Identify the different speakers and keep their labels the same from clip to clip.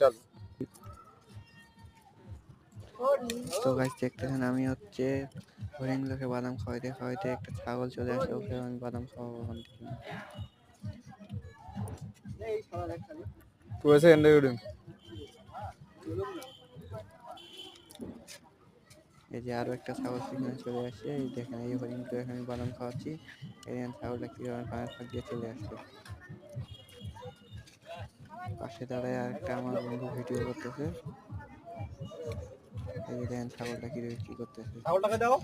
Speaker 1: চল।
Speaker 2: তো গাইস দেখতেছেন আমি হচ্ছে হরিণগুলোকে বাদাম খাওয়াইতে খাওয়াইতে একটা ছাগল চলে আসে, ওকে আমি বাদাম খাওয়াবো ওখান থেকে।
Speaker 1: তুই সেকেন্ড রেকর্ডিং।
Speaker 2: এই যে আরো একটা ছাগল সেখানে চলে আসছে, এই দেখেন এই হরিণকে আমি বাদাম খাওয়াচ্ছি, এই ছাগলটা কিভাবে পায়ের ফাঁক দিয়ে চলে আসছে। পাশে দাঁড়ায় আর একটা আমার বন্ধু ভিডিও করতেছে, এই যে দেখেন ছাগলটা কি করতেছে।
Speaker 1: ছাগলটাকে দাও।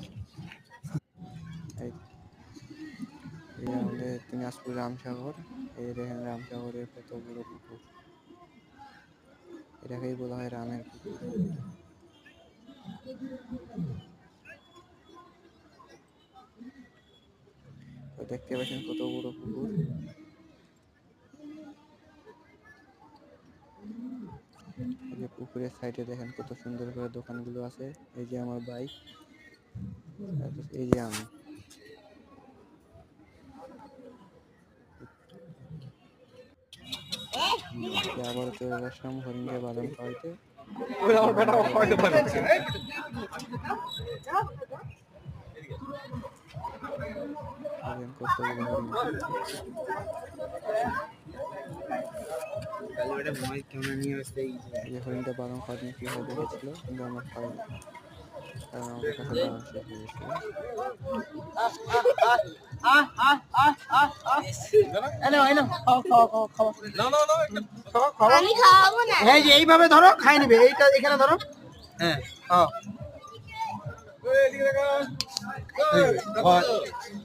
Speaker 2: এই যে আমাদের দিনাজপুর রামসাগর, এই দেখেন রামসাগরের কত বড় পুকুর, এটাকেই বলা হয় রামের পুকুর। তো দেখতে পাচ্ছেন কত বড় পুকুর। এই যে পুকুরের সাইডে দেখেন কত সুন্দর করে দোকানগুলো আছে, এই যে আমার বাইক, এই যে আমি। আবার চলে আসলাম হরিণকে বাদাম খাওয়াইতে। হরিণটা বাদাম খাওয়াতে কিভাবে দেখেছিল, কিন্তু আমার খাওয়াই, কারণ আমাদের কাছে বাদাম শেষ হয়ে গেছিল।
Speaker 1: হ্যাঁ, যে এইভাবে ধরো, খাই নিবে, এইটা এখানে ধরো। হ্যাঁ, হ্যাঁ।